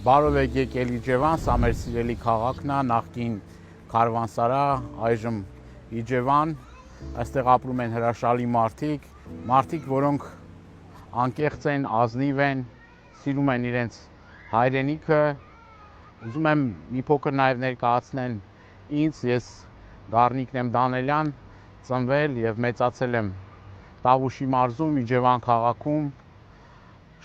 Բարով եք եկել Իջևան, սա մեր սիրելի քաղաքն է, նախկին քարվանսարա, այժմ Իջևան, այստեղ ապրում են հրաշալի մարդիկ, որոնք անկեղծ են, ազնիվ են, սիրում են իրենց հայրենիքը։ Ուզում եմ մի փոքր նաև ներկայացնել ինձ, ես Գառնիկն եմ Դանելյան, ծնվել եւ մեծացել եմ Տավուշի մարզում, Իջևան քաղաքում։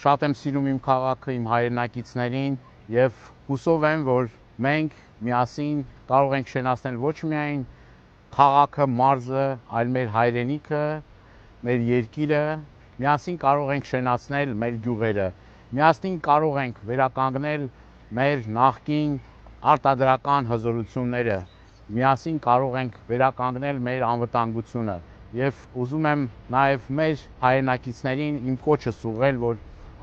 Շատ եմ սիրում իմ քաղաքը, իմ հայրենակիցներին եւ հուսով եմ, որ մենք միասին կարող ենք շենացնել ոչ միայն քաղաքը, մարզը, այլ մեր հայրենիքը, մեր երկիրը, միասին կարող ենք շենացնել մեր գյուղերը, միասին կարող ենք վերականգնել մեր նախկին արտադրական հզորությունները, միասին կարող ենք վերականգնել մեր անվտանգությունը եւ ուզում եմ նաեւ մեր հայրենակիցներին իմ կոչս ուղղել, որ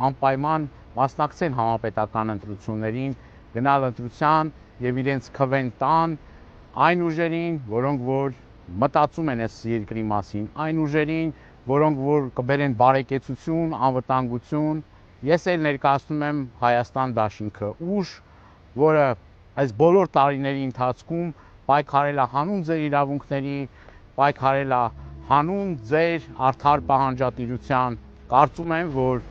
անպայման մասնակցեն համապետական ընտրություններին, գնալ ընտրության եւ իրենց քվեն տան այն ուժերին, որոնք որ մտածում են այս երկրի մասին, այն ուժերին, որոնք որ կբերեն բարեկեցություն, անվտանգություն։ Ես էլ ներկայացնում եմ Հայաստան դաշինքը, ուժ, որը այս բոլոր տարիների ընթացքում պայքարել է հանուն ձեր իրավունքների, պայքարել է հանուն ձեր արդար պահանջատիրության։ Կարծում եմ, որ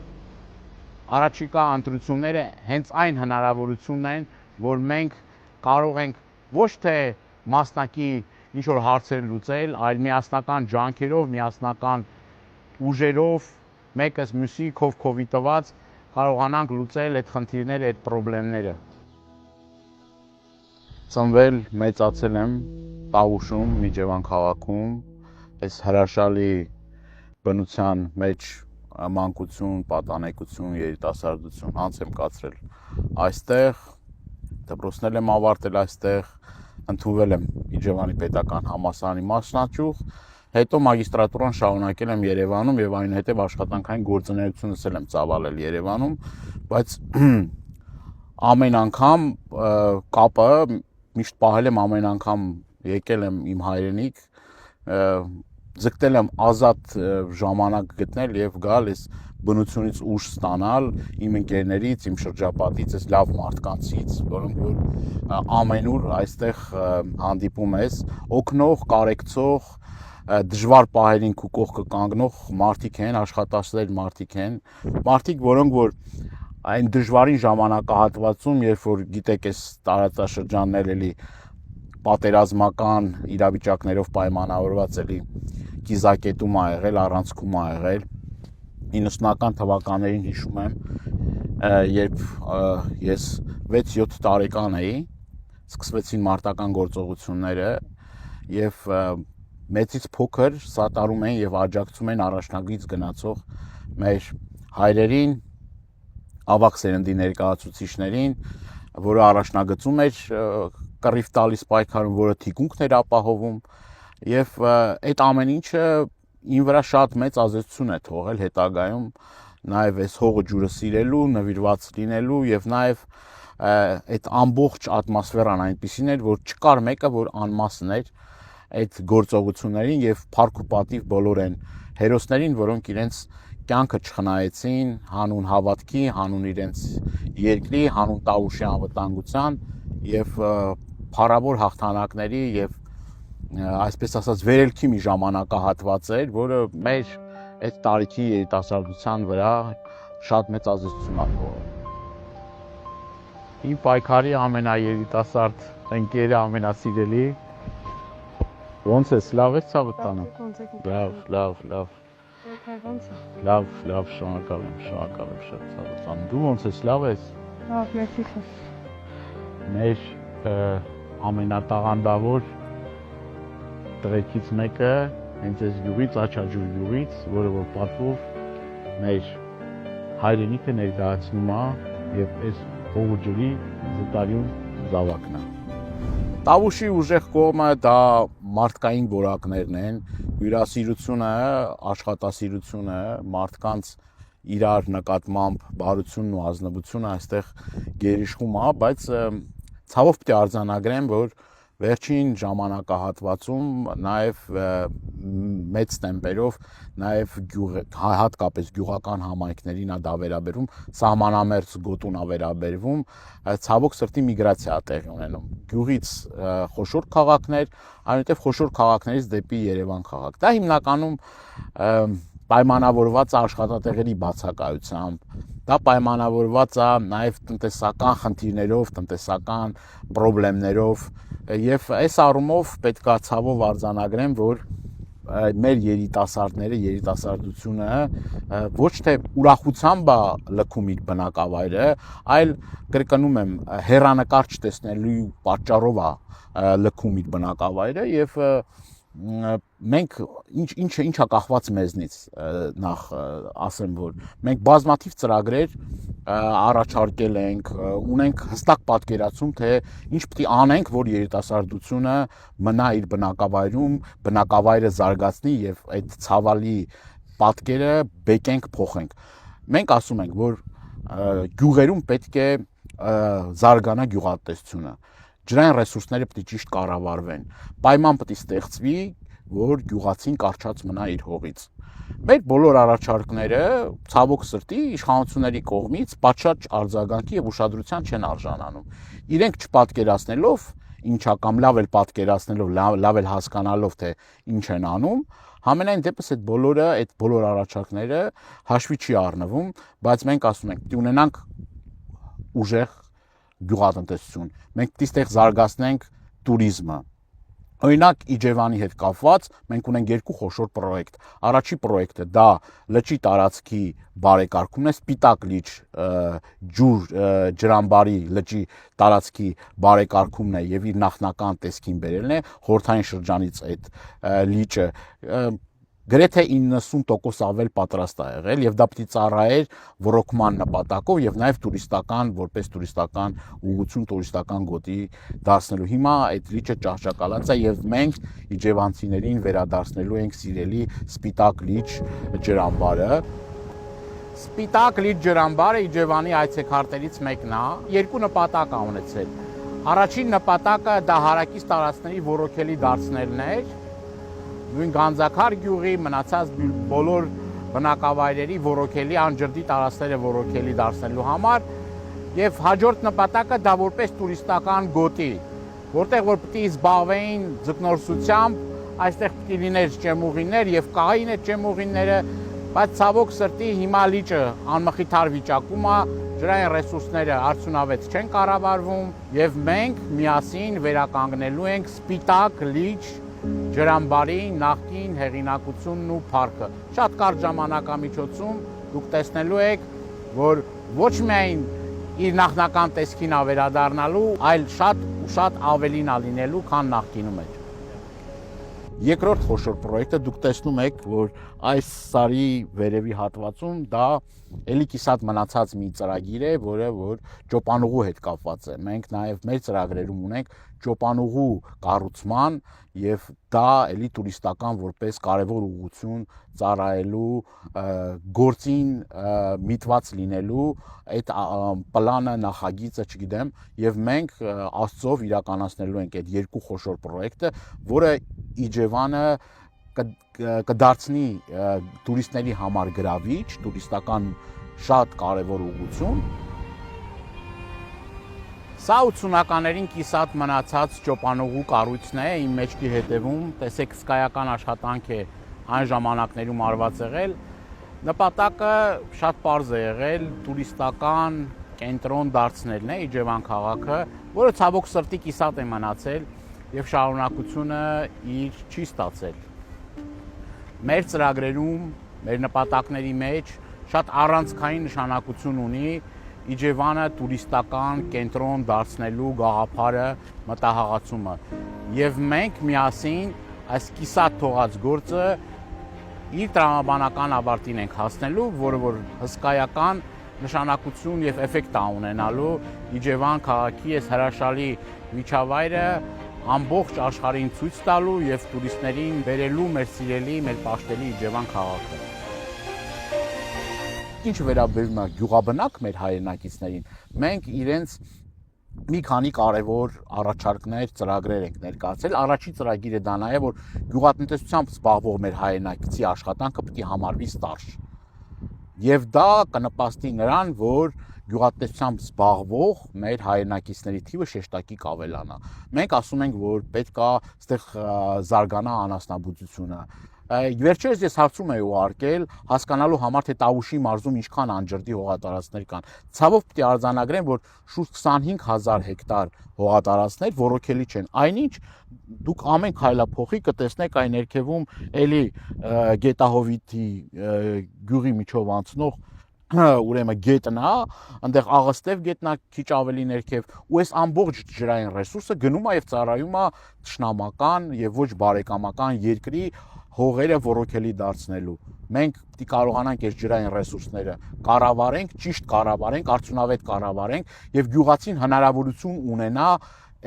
առաջիկա ընտրությունները հենց այն հնարավորությունն են, որ մենք կարող ենք ոչ թե մասնակի ինչ-որ հարցեր լուծել, այլ միասնական ջանքերով, միասնական ուժերով, մեկս մյուսի քովի տված կարողանանք լուծել այդ խնդիրները, այդ խնդիրները։ Ծնվել, մեծացել եմ Տավուշում, Իջևան քաղաքում, այս հրաշալի բնության մեջ մանկություն, պատանեկություն, երիտասարդություն անց եմ կացրել այստեղ, դպրոցներ եմ ավարտել այստեղ, ընդունվել եմ Իջևանի պետական համալսարանի մասնաճյուղ, հետո մագիստրատուրան շարունակել եմ Երևանում եւ այնուհետեւ աշխատանքային գործունեությունս եմ ծավալել Երևանում, բայց ամեն անգամ կապը միշտ պահել եմ, ամեն անգամ եկել եմ իմ հայրենիք, ձգտել եմ ազատ ժամանակ գտնել եւ գալ այս բնությունից ուժ ստանալ իմ ընկերներից, իմ շրջապատից, այս լավ մարդկանցից, որոնք որ ամենուր այստեղ հանդիպում ես, օգնող, կարեկցող, դժվար պահերին քու կողքը կանգնող մարդիկ են, աշխատասեր մարդիկ են, մարդիկ, որոնք որ այն դժվարին ժամանակահատվածում, երբ որ գիտեք, այս տարածաշրջաններ էլի պատերազմական իրավիճակներով պայմանավորված էլի կիզակետում ա եղել, առանցքում ա եղել 90-ական թվականներին հիշում եմ, երբ ես 6-7 տարեկան էի, սկսվեցին մարտական գործողությունները եւ մեծից փոքր սատարում են եւ աջակցում են առաջնագից գնացող մեր հայրերին, ավագ սերնդի ներկայացուցիչներին, որը առաջնագծում էր կռիվ տալիս պայքարում, որը թիկունքն էր ապահովում եւ այդ ամեն ինչը իմ վրա շատ մեծ ազդեցություն է թողել հետագայում նաեւ այս հողը ջուրը սիրելու, նվիրված լինելու եւ նաեւ այդ ամբողջ ատմոսֆերան այնպիսին էր, որ չկար մեկը, որ անմասն էր այդ գործողություններին եւ փառք ու պատիվ բոլոր են հերոսներին, որոնք իրենց կյանքը չխնայեցին հանուն հավատքի, հանուն իրենց երկրի, հանուն Տավուշի անվտանգության եւ փառավոր հաղթանակների եւ այսպես ասած վերելքի մի ժամանակահատված էր, որը մեր այդ տարիքի երիտասարդության վրա շատ մեծ ազդեցություն ա թողել։ Իմ պայքարի ամենաերիտասարդ ընկերը, ամենասիրելի ոնց ես, լավ ես ցավտանը։ Լավ, շնորհակալ եմ շատ ցավտան։ Դու ոնց ես, լավ ես։ Լավ, մերսի։ Մեր ամենատաղանդավոր տղեկից մեկը հենց այս գյուղից, Աչաջուր գյուղից, որը որ պատվով մեր հայրենիքը ներկայացնում է եւ այս հողու ջրի զտարյուն զավակն է։ Տավուշի ուժեղ կողմը դա մարդկային որակներն են, հյուրասիրությունը, աշխատասիրությունը, մարդկանց իրար նկատմամբ բարությունն ու ազնվությունը այստեղ գերիշխում է, բայց ցավով պետք է արձանագրեմ, որ վերջին ժամանակահատվածում նաև մեծ տեմպերով նաև հատկապես գյուղական համայնքներին դա վերաբերում, սահմանամերձ գոտուն է վերաբերվում, ցավոք սրտի միգրացիա է տեղի ունենում գյուղից խոշոր քաղաքներ, այնուհետև խոշոր քաղաքներից դեպի Երևան քաղաք։ Դա հիմնականում պայմանավորված է աշխատատեղերի բացակայությամբ, դա պայմանավորված է նաև տնտեսական խնդիրներով, տնտեսական խնդիրներով, եւ այս առումով պետք է ցավով արձանագրեմ, որ մեր երիտասարդությունը ոչ թե ուրախությամբ է լքում իր բնակավայրը, այլ կրկնում եմ, հեռանկար չտեսնելու պատճառով է լքում իր բնակավայրը եւ մենք ինչա կախված մեզնից նախ ասեմ, որ մենք բազմաթիվ ծրագրեր առաջարկել ենք, ունենք հստակ պատկերացում, թե ինչ պետք է անենք, որ երիտասարդությունը մնա իր բնակավայրում, բնակավայրը զարգացնի եւ այդ ցավալի պատկերը բեկենք, փոխենք։ Մենք ասում ենք, որ գյուղերում պետք է զարգանա գյուղատնտեսությունը, ջրային ռեսուրսները պետք է ճիշտ կառավարվեն, պայման պետք է ստեղծվի, որ գյուղացին կարճած մնա իր հողից։ Մեր բոլոր առաջարկները ցավոք սրտի իշխանությունների կողմից պատշաճ արձագանքի եւ ուշադրության չեն արժանանում։ Իրենք չպատկերացնելով ինչա կամ լավ էլ պատկերացնելով, լավ էլ հասկանալով, թե ինչ են անում, համենայն դեպս այդ բոլոր առաջարկները հաշվի չի առնվում, բայց մենք ասում ենք, պետք է ունենանք ուժեղ գյուղատնտեսություն։ Մենք պետք է ստեղ զարգացնենք туриզմը։ Օրինակ Իջևանի հետ կապված մենք ունենք երկու խոշոր պրոյեկտ։ Առաջին պրոյեկտը դա լճի տարածքի բարեկարգումն է, Սպիտակ լիճ ջրամբարի լճի տարածքի բարեկարգումն է եւ իր նախնական տեսքին բերելն է, խորհրդային շրջանից այդ լիճը գրեթե 90% ավել պատրաստ է եղել եւ դա պիտի ծառայեր ռոռոկման նպատակով եւ նաեւ որպես տուրիստական ուղղություն, տուրիստական գոտի դարձնելու։ Հիմա այդ լիճը ճահճակալած է եւ մենք իջևանցիներին վերադարձնելու ենք սիրելի Սպիտակ լիճ ջրամբարը։ Սպիտակ լիճ ջրամբարը Իջևանի այցեքարտերից մեկն է, երկու նպատակ է ունեցել։ Առաջին նպատակը դա հարակից տարածքների ռոռոկելի դարձնելն էր, նույն Գանձակար գյուղի մնացած բոլոր բնակավայրերի ռոռոկելի անջրդի տարածքները ռոռոկելի դարձնելու համար եւ հաջորդ նպատակը դա որպես տուրիստական գոտի, որտեղ որ պետք է զբաղվեին ձկնորսությամբ, այստեղ պետք է լիներ ճեմուղիներ եւ կային այդ ճեմուղիները, բայց ցավոք սրտի հիմա լիճը անմխիթար վիճակում է, ջրային ռեսուրսները արդյունավետ չեն կառավարվում եւ մենք միասին վերականգնելու ենք Սպիտակ լիճ ջրամբարի նախկին հեղինակությունն ու փառքը։ Շատ կարճ ժամանակամիջոցում դուք տեսնելու եք, որ ոչ միայն իր նախնական տեսքին է վերադառնալու, այլ շատ ավելին է լինելու, քան նախկինում էր։ Երկրորդ խոշոր պրոյեկտը դուք տեսնում եք, որ այս սարի վերևի հատվածում դա էլի կիսատ մնացած մի ծրագիր է, որը որ ճոպանուղու հետ կապված է։ Մենք նաև մեր ծրագրերում ունենք ճոպանուղու կառուցման եւ դա էլի տուրիստական որպես կարևոր ուղղություն ծառայելու գործին միտված լինելու այդ պլանը, նախագիծը, չգիտեմ, եւ մենք Աստծով իրականացնելու ենք այդ երկու խոշոր պրոյեկտը, որը Իջևանը կդարձնի տուրիստների համար գրավիչ, տուրիստական շատ կարևոր ուղղություն։ Սա 80-ականներին կիսատ մնացած ճոպանուղու կառույցն է, իմ մեջքի հետևում, տեսեք հսկայական աշխատանք է այն ժամանակներում արված եղել։ Նպատակը շատ պարզ է եղել, տուրիստական կենտրոն դարձնելն է Իջևան քաղաքը, որը ցավոք սրտի կիսատ է մնացել եւ շարունակությունը իր չի ստացել։ Մեր ծրագրերում, մեր նպատակների մեջ շատ առանցքային նշանակություն ունի Իջևանը տուրիստական կենտրոն դարձնելու գաղափարը, մտահղացումը եւ մենք միասին այս կիսատ թողած գործը իր տրամաբանական ավարտին ենք հասնելու, որը որ հսկայական նշանակություն եւ էֆեկտ է ունենալու Իջևան քաղաքի այս հրաշալի միջավայրը ամբողջ աշխարհին ցույց տալու եւ տուրիստներին բերելու մեր սիրելի, մեր պաշտելի Իջևան քաղաքը։ Ինչ վերաբերում է գյուղաբնակ մեր հայրենակիցներին, մենք իրենց մի քանի կարևոր առաջարկներ, ծրագրեր ենք ներկայացրել։ Առաջին ծրագիրը դա նա է, որ գյուղատնտեսությամբ զբաղվող մեր հայրենակցի աշխատանքը պետք է համարվի ստարժ։ Եվ դա կնպաստի նրան, որ գյուղատնտեսությամբ զբաղվող մեր հայրենակիցների թիվը շեշտակի կավելանա։ Մենք ասում ենք, որ պետք է այստեղ զարգանա անասնաբուծությունը։ Վերջերս ես հարցում եմ ուղարկել հասկանալու համար, թե Տավուշի մարզում ինչքան անջրդի հողատարածքներ կան։ Ցավոք պետք է արձանագրեմ, որ շուրջ 25,000 հեկտար հողատարածքներ ոռոգելի չեն։ Այնինչ դուք ամեն քայլափոխի կտեսնեք այն ներքևում էլի Գետահովիտի գյուղի միջով անցնող ուրեմն գետնա, այնտեղ Աղստև գետնա քիչ ավելի ներքև, ու այս ամբողջ ջրային ռեսուրսը գնում է եւ ծառայում է ճշնամական եւ ոչ բարեկամական երկրի հողերը ոռոգելի դարձնելու։ Մենք պետք է կարողանանք այս ջրային ռեսուրսները կառավարենք, ճիշտ կառավարենք, արդյունավետ կառավարենք եւ գյուղացին հնարավորություն ունենա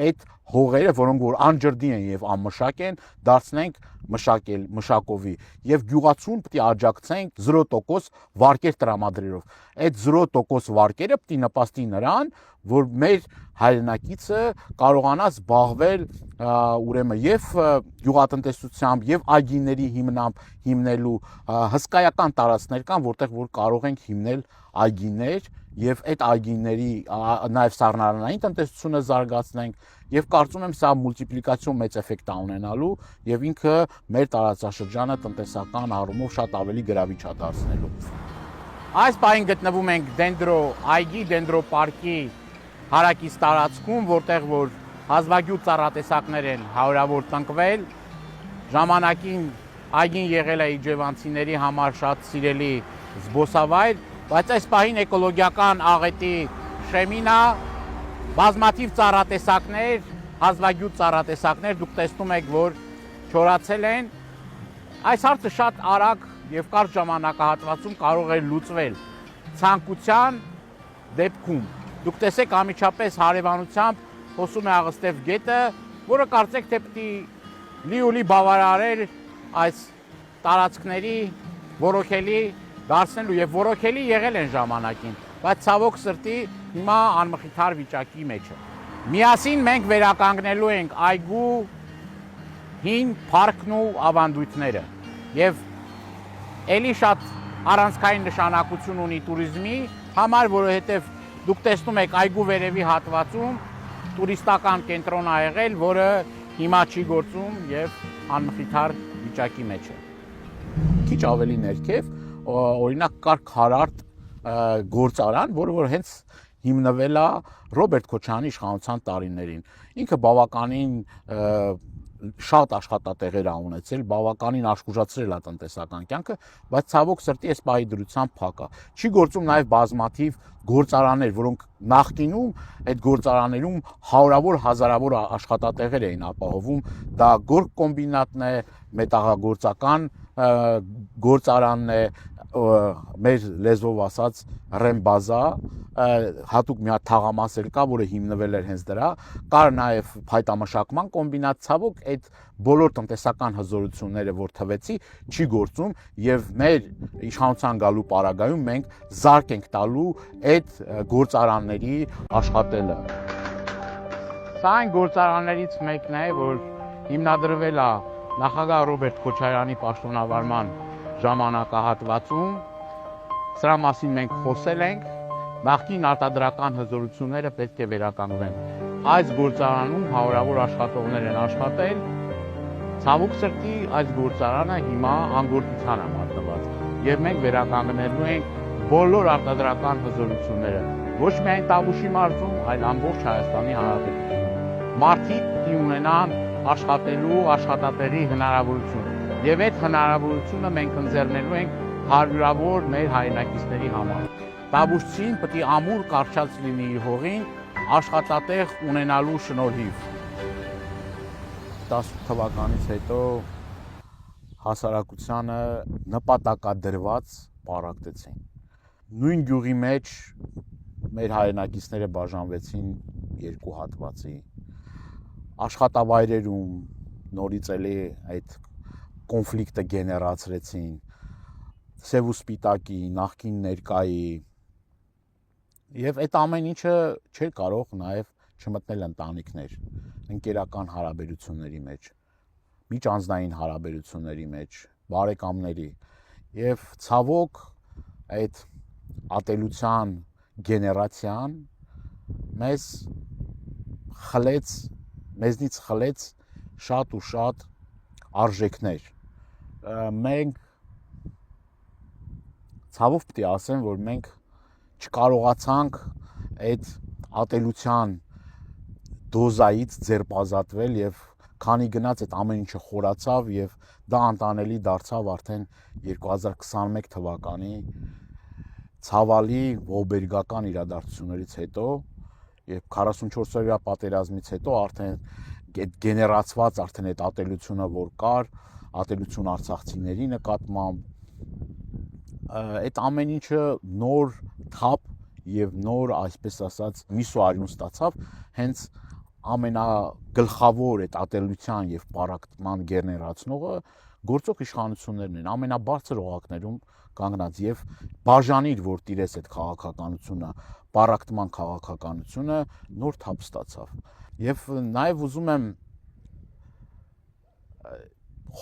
այդ հողերը, որոնք որ անջրդի են եւ անմշակ են, դարձնենք մշակովի եւ գյուղացուն պետք է աջակցենք 0% վարկեր տրամադրելով։ Այդ 0% վարկերը պետք է նպաստի նրան, որ մեր հայրենակիցը կարողանա զբաղվել ուրեմն եւ գյուղատնտեսությամբ եւ այգիների հիմնելու հսկայական տարածքներ կան, որտեղ որ կարող ենք հիմնել այգիներ եւ այդ այգիների նաեւ սառնարանային տնտեսությունը զարգացնենք եւ կարծում եմ սա մուլտիպլիկացիոն մեծ էֆեկտ է ունենալու եւ ինքը մեր տարածաշրջանը տնտեսական առումով շատ ավելի գրավիչ է դարձնելու։ Այս պահին գտնվում ենք դենդրոպարկի հարակից տարածքում, որտեղ որ հազվագյուտ ծառատեսակներ են հարյուրավոր տնկվել, ժամանակին այգին եղել է իջևանցիների համար շատ սիրելի զբոսավայր, բայց այս պահին էկոլոգիական աղետի շեմին է, բազմաթիվ ծառատեսակներ, հազվագյուտ ծառատեսակներ, դուք տեսնում եք, որ չորացել են։ Այս հարցը շատ արագ եւ կարճ ժամանակահատվածում կարող է լուծվել ցանկության դեպքում։ Դուք տեսեք ամիջապես հարևանությամբ հոսում է Աղստև գետը, որը կարծեք թե պետք է լիուլի բավարարել այս տարածքների ոռոգելի դարձնելու եւ ոռոգելի եղել են ժամանակին, բայց ցավոք սրտի հիմա անմխիթար վիճակի մեջ է։ Միասին մենք վերականգնելու ենք այգու հին փառքն ու ավանդույթները եւ էլի շատ առանցքային նշանակություն ունի туриզմի համար, որովհետեւ դուք տեսնում եք այգու վերևի հատվածում տուրիստական կենտրոն ա եղել, որը հիմա չի գործում եւ անմխիթար վիճակի մեջ է։ Քիչ ավելի ներքև օրինակ կար Քարարտ գործարան, որը որ հենց հիմնվել է Ռոբերտ Քոչարյանի իշխանության տարիներին։ Ինքը բավականին շատ աշխատատեղեր ա ունեցել, բավականին աշխուժացրել է տնտեսական կյանքը, բայց ցավոք սրտի այս պահի դրությամբ փակ է։ Չի գործում նաև բազմաթիվ գործարաններ, որոնք նախկինում այդ գործարաններում հարյուրավոր հազարավոր աշխատատեղեր էին ապահովում։ Դա գորգ կոմբինատն է, մետաղագործական գործարանն է, մեր լեզվով ասած ռեմբազա, հատուկ մի հատ թաղամասեր կա, որը հիմնվել էր հենց դրա, կար նաև փայտամշակման կոմբինատ, ցավոք այդ բոլոր տնտեսական հզորությունները, որ թվեցի, չի գործում եւ մեր իշխանության գալու պարագայում մենք զարկ ենք տալու այդ գործարանների աշխատելը։ Սա այն գործարաններից մեկն է, որ հիմնադրվել է նախագահ Ռոբերտ Քոչարյանի պաշտոնավարման ժամանակահատվածում, սրա մասին մենք խոսել ենք, նախկին արտադրական հզորությունները պետք է վերականգնվեն։ Այս գործարանում հարյուրավոր աշխատողներ են աշխատել, ցավոք սրտի այս գործարանը հիմա անգործության է մատնված եւ մենք վերականգնելու ենք բոլոր արտադրական հզորությունները, ոչ միայն Տավուշի մարզում, այլ ամբողջ Հայաստանի Հանրապետությունում։ Մարդիկ պիտի ունենան աշխատելու աշխատատեղի հնարավորություն եւ այդ հնարավորությունը մենք ընձեռնելու ենք հարյուրավոր մեր հայրենակիցների համար։ Տավուշցին պետք է ամուր կարճած լինի իր հողին աշխատատեղ ունենալու շնորհիվ։ 10 թվականից հետո հասարակությանը նպատակադրված պարակտեցին։ Նույն գյուղի մեջ մեր հայրենակիցները բաժանվեցին երկու հատվածի։ Աշխատավայրերում նորից էլի այդ կոնֆլիկտը գեներացրեցին, սև ու սպիտակի, նախկին ներկայի, եւ այդ ամեն ինչը չէր կարող նաեւ չմտնել ընտանիքներ, ընկերական հարաբերությունների մեջ, միջանձնային հարաբերությունների մեջ, բարեկամների եւ ցավոք այդ ատելության գեներացիան մեզնից խլեց շատ ու շատ արժեքներ։ Մենք ցավով պետք է ասեմ, որ մենք չկարողացանք այդ ատելության դոզայից ձերբազատվել եւ քանի գնաց այդ ամեն ինչը խորացավ եւ դա անտանելի դարձավ արդեն 2021 թվականի ցավալի ողբերգական իրադարձություններից հետո եւ 44-օրյա պատերազմից հետո արդեն այդ գեներացված արդեն այդ ատելությունը որ կար, ատելություն արցախցիների նկատմամբ այդ ամեն ինչը նոր թափ եւ նոր, այսպես ասած, միս ու արյուն ստացավ, հենց ամենագլխավոր այդ ատելության եւ պարակտման գեներացնողը գործող իշխանություններն են, ամենաբարձր օղակներում կանգնած եւ բաժանիր, որ տիրես այդ քաղաքականությունը, պարակտման քաղաքականությունը նոր թափ ստացավ։ Եվ նաեւ ուզում եմ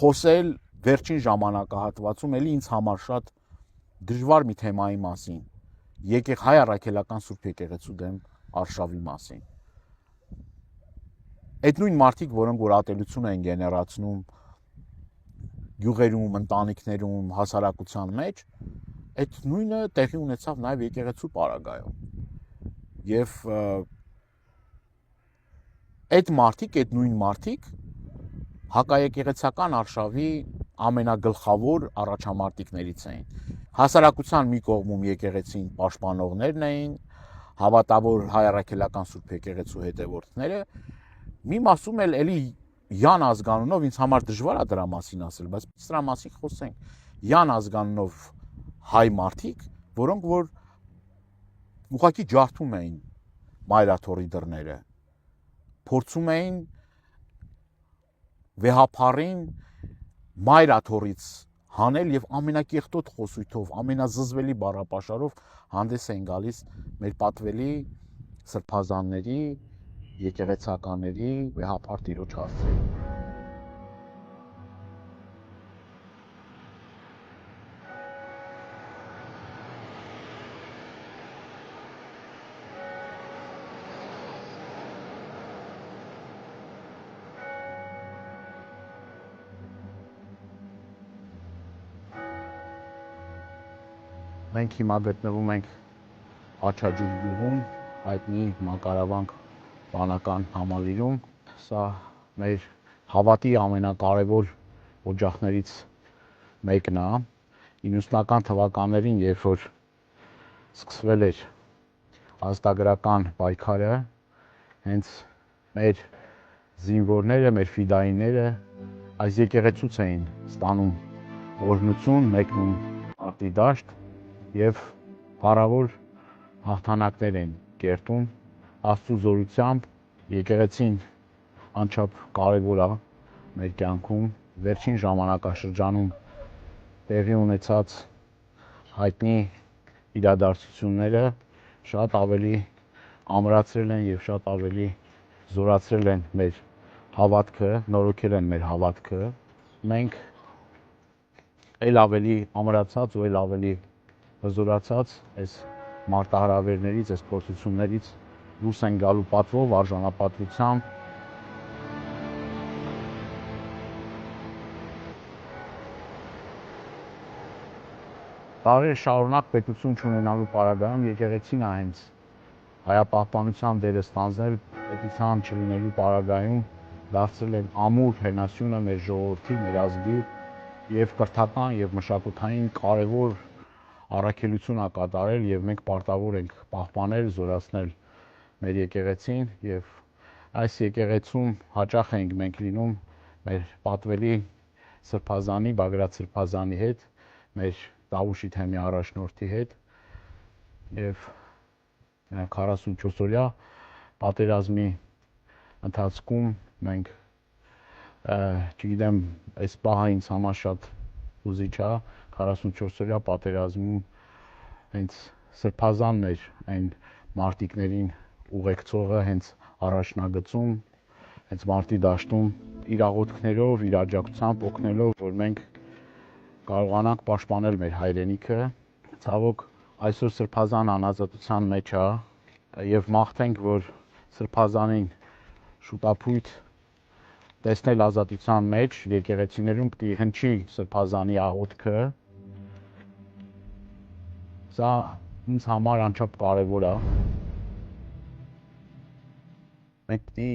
խոսել վերջին ժամանակահատվածում էլի ինձ համար շատ դժվար մի թեմայի մասին, հայ առաքելական Սուրբ եկեղեցու դեմ արշավի մասին։ Այդ նույն մարդիկ, որոնք որ ատելություն են գեներացնում գյուղերում, ընտանիքներում, հասարակության մեջ, այդ նույնը տեղի ունեցավ նաև եկեղեցու պարագայում։ Եվ այդ նույն մարդիկ հակաեկեղեցական արշավի ամենագլխավոր առաջամարտիկներից էին։ Հասարակության մի կողմում եկեղեցին պաշտպանողներն էին, հավատավոր հայ առաքելական Սուրբ եկեղեցու հետևորդները, մի մասում էլի Յան ազգանունով ինձ համար դժվար է դրա մասին ասել, բայց դրա մասին խոսենք։ Յան ազգանունով հայ մարդիկ, որոնք որ ուղղակի ջարդում էին մայրաթորի դռները, փորձում էին վեհափառին մայրաթորից հանել եւ ամենակեղտոտ խոսույթով, ամենազզվելի բառապաշարով հանդես էին գալիս մեր պատվելի սրբազանների, եկեղեցականների վեհափառ տիրոջ հասցեին։ Մենք հիմա գտնվում ենք Աչաջուր գյուղում, հայտնի Մակարավանք բանական համալիրում, սա մեր հավատի ամենակարևոր օջախներից մեկն է։ 90-ական թվականներին, երբ որ սկսվել էր ազատագրական պայքարը, հենց մեր զինվորները, մեր ֆիդայինները այս եկեղեցուց էին ստանում օրհնություն, մեկնում արտի եւ փառավոր հաղթանակներ են կերտում Աստծո զորությամբ։ Եկեղեցին անչափ կարևոր է մեր կյանքում, վերջին ժամանակաշրջանում տեղի ունեցած հայտնի իրադարձությունները շատ ավելի ամրացրել են եւ շատ ավելի զորացրել են մեր հավատքը, նորոգել են մեր հավատքը։ Մենք ել ավելի ամրացած ու ել ավելի հզորացած այս մարտահրավերներից, այս փորձություններից դուրս են գալու պատվով, արժանապատվությամբ։ Տարի շարունակ պետություն չունենալու պարագայում եկեղեցին է հենց հայապահպանության դերը ստանձնել, պետության չլինելու պարագայում դարձրել են ամուր հենասյունը մեր ժողովրդի, մեր ազգի եւ կրթական եւ մշակութային կարևոր առաքելություն է կատարել եւ մենք պարտավոր ենք պահպանել, զորացնել մեր եկեղեցին եւ այս եկեղեցում հաճախ ենք մենք լինում մեր պատվելի սրբազանի, Բագրատ սրբազանի հետ, մեր Տավուշի թեմի առաջնորդի հետ եւ 44-օրյա պատերազմի ընթացքում մենք չգիտեմ, այս պահը ինձ համար շատ հուզիչ է, 44-օրյա պատերազմում հենց սրբազանն էր այն մարտիկներին ուղեկցողը, հենց առաջնագծում, հենց մարտի դաշտում իր աղոթքներով, իր աջակցությամբ օգնելով, որ մենք կարողանանք պաշտպանել մեր հայրենիքը։ Ցավոք այսօր Սրբազան անազատության մեջ է եւ մաղթենք, որ Սրբազանին շուտապույտ տեսնել ազատության մեջ, եկեղեցիներում պիտի հնչի Սրբազանի աղոթքը։ Սա ինձ համար անչափ կարևոր է։ Մենք պիտի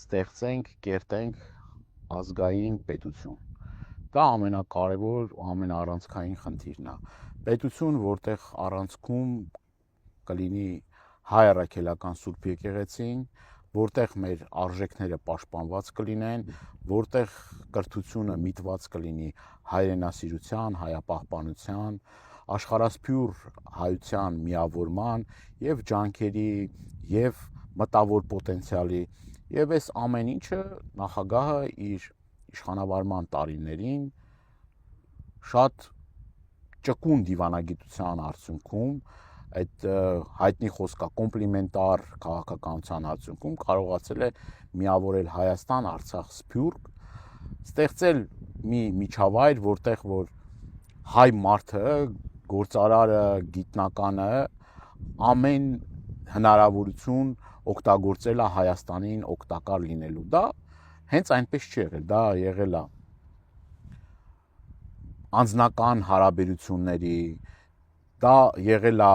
ստեղծենք, կերտենք ազգային պետություն։ Դա ամենակարևոր ու ամենաառանցքային խնդիրն է։ Պետություն, որտեղ առանցքում կլինի հայ առաքելական Սուրբ եկեղեցին, որտեղ մեր արժեքները պաշտպանված կլինեն, որտեղ կրթությունը միտված կլինի հայրենասիրության, հայապահպանության, աշխարհասփյուր հայության միավորման եւ ջանքերի եւ մտավոր պոտենցիալի եւ այս ամեն ինչը նախագահը իր իշխանավարման տարիներին շատ ճկուն դիվանագիտության արդյունքում այդ հայտնի խոսքա կոմպլիմենտար քաղաքականության արդյունքում կարողացել է միավորել Հայաստան, Արցախ, Սփյուռք, ստեղծել մի միջավայր, որտեղ որ հայ մարդը, գործարարը, գիտնականը ամեն հնարավորություն օգտագործել է Հայաստանին օգտակար լինելու։ Դա հենց այնպես չի եղել, դա եղել է անձնական հարաբերությունների, դա եղել է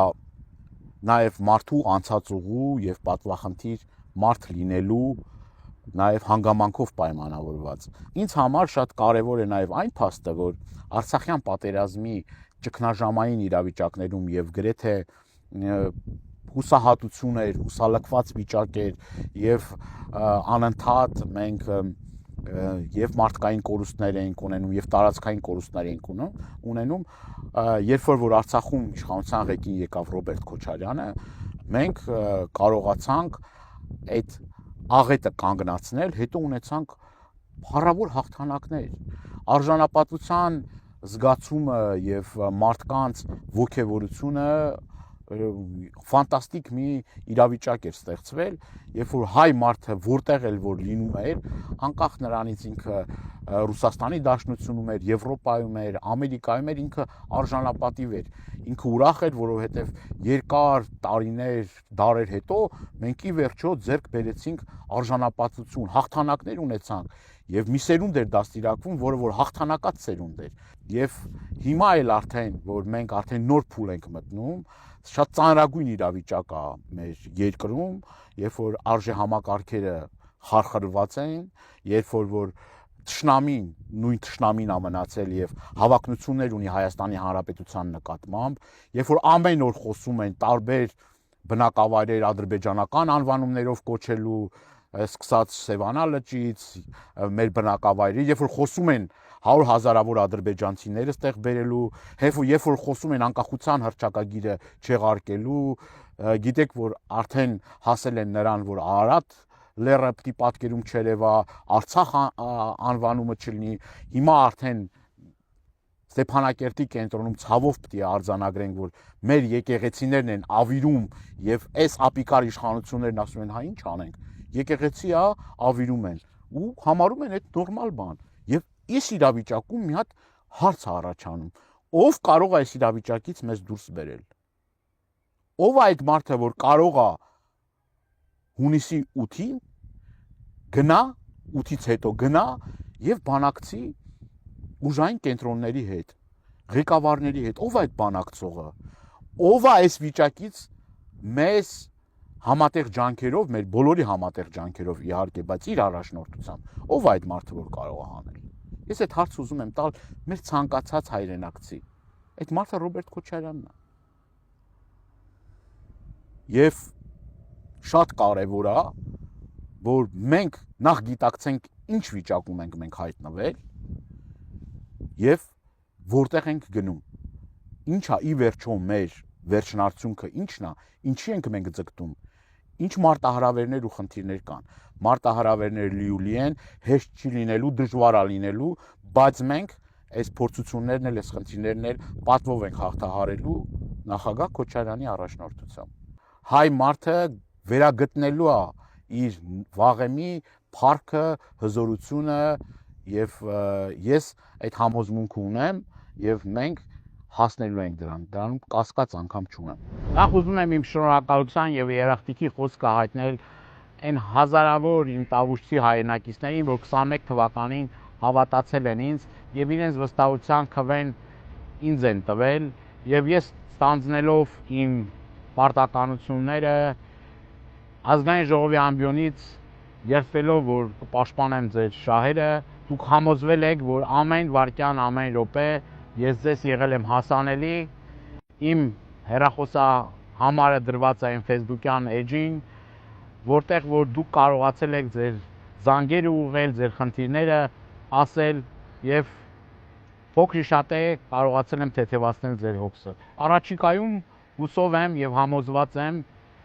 նաև մարդու անցած ուղու եւ պատվախնդիր մարդ լինելու նաև հանգամանքով պայմանավորված։ Ինձ համար շատ կարևոր է նաև այն փաստը, որ Արցախյան պատերազմի ճգնաժամային իրավիճակներում եւ գրեթե հուսահատություն էր, հուսալքված վիճակ էր եւ անընդհատ մենք եւ մարդկային կորուստներ էինք ունենում եւ տարածքային կորուստներ էինք ունենում, երբ որ Արցախում իշխանության ղեկին եկավ Ռոբերտ Քոչարյանը, մենք կարողացանք այդ աղետը կանգնացնել, հետո ունեցանք փառավոր հաղթանակներ, արժանապատվության զգացումը եւ մարդկանց ոգևորությունը ֆանտաստիկ մի իրավիճակ էր ստեղծվել, երբ որ հայ մարդը որտեղ էլ որ լինում էր, անկախ նրանից ինքը Ռուսաստանի Դաշնությունում էր, Եվրոպայում էր, Ամերիկայում էր, ինքը արժանապատիվ էր, ինքը ուրախ էր, որովհետև երկար տարիներ, դարեր հետո մենք ի վերջո ձեռք բերեցինք արժանապատվություն, հաղթանակներ ունեցանք եւ մի սերունդ էր դաստիարակվում, որը որ հաղթանակած սերունդ էր։ Եվ հիմա էլ արդեն, որ մենք արդեն նոր փուլ ենք մտնում, շատ ծանրագույն իրավիճակ է մեր երկրում, երբ որ արժե համակարգերը խարխրված են, երբ որ թշնամին, նույն թշնամին է մնացել եւ հավակնություններ ունի Հայաստանի Հանրապետության նկատմամբ, երբ որ ամեն օր խոսում են տարբեր բնակավայրեր ադրբեջանական անվանումներով կոչելու, սկսած Սևանա լճից, մեր բնակավայրի, երբ որ խոսում են 100,000-ավոր ադրբեջանցիներ ստեղ բերելու, երբ որ խոսում են անկախության հռչակագիրը չեղարկելու, գիտեք, որ արդեն հասել են նրան, որ Արարատ լեռը պիտի պատկերում չերևա, Արցախ անվանումը չլինի, հիմա արդեն Ստեփանակերտի կենտրոնում ցավով պիտի արձանագրենք, որ մեր եկեղեցիներն են ավիրում եւ այս ապիկար իշխանություններն ասում են, հա ինչ անենք, եկեղեցի է, ավիրում են ու համարում են այդ նորմալ բան։ Եվ այս իրավիճակում մի հատ հարց է առաջանում. ով կարող է այս իրավիճակից մեզ դուրս բերել։ Ով է այդ մարդը, որ կարող է հունիսի 8-ին գնա, 8-ից հետո գնա եւ բանակցի ուժային կենտրոնների հետ, ղեկավարների հետ, ով է այդ բանակցողը, ով է այս վիճակից մեզ համատեղ ջանքերով, մեր բոլորի համատեղ ջանքերով իհարկե, բայց իր առաջնորդությամբ, ով է այդ մարդը, որ կարող է անել։ Ես այդ հարցը ուզում եմ տալ մեր ցանկացած հայրենակցի։ Այդ մարդը Ռոբերտ Քոչարյանն է։ Եվ շատ կարևոր է, որ մենք նախ գիտակցենք ինչ վիճակում ենք մենք հայտնվել եւ որտեղ ենք գնում։ Ինչ է ի վերջո մեր վերջնարդյունքը, ինչն է, ինչի ենք մենք ձգտում, ինչ մարտահրավերներ ու խնդիրներ կան։ Մարտահրավերներ լիուլի են, հեշտ չի լինելու, դժվար է լինելու, բայց մենք այս փորձություններն էլ, այս խնդիրներն էլ պատվով ենք հաղթահարելու նախագահ Քոչարյանի առաջնորդությամբ։ Հայ մարդը վերագտնելու է իր վաղեմի փառքը, հզորությունը եւ ես այդ համոզմունքը ունեմ եւ մենք հասնելու ենք դրանում կասկած անգամ չունեմ։ Նախ ուզում եմ իմ շնորհակալության եւ երախտիկի խոսքը հայտնել այն հազարավոր իմ տավուշցի հայրենակիցներին, որ 21 թվականին հավատացել են ինձ եւ իրենց վստահության քվեն ինձ են տվել եւ ես ստանձնելով իմ պարտականությունները ազգային ժողովի ամբիոնից երդվելով, որ կպաշտպանեմ ձեր շահերը, դուք համոզվել եք, որ ամեն վայրկյան, ամեն րոպե ես ձեզ եղել եմ հասանելի, իմ հեռախոսահամարը դրված է իմ Facebook-յան էջին, որտեղ որ դուք կարողացել եք ձեր զանգերը ուղղել, ձեր խնդիրները ասել եւ փոքր շատ է կարողացել եմ թեթևացնել ձեր հոգսը։ Առաջիկայում հուսով եմ եւ համոզված եմ,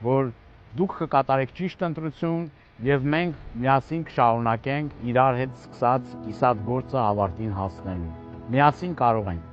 որ դուք կկատարեք ճիշտ ընտրություն եւ մենք միասին կշարունակենք իրար հետ սկսած կիսատ գործը ավարտին հասնելու։ Միասին կարող ենք։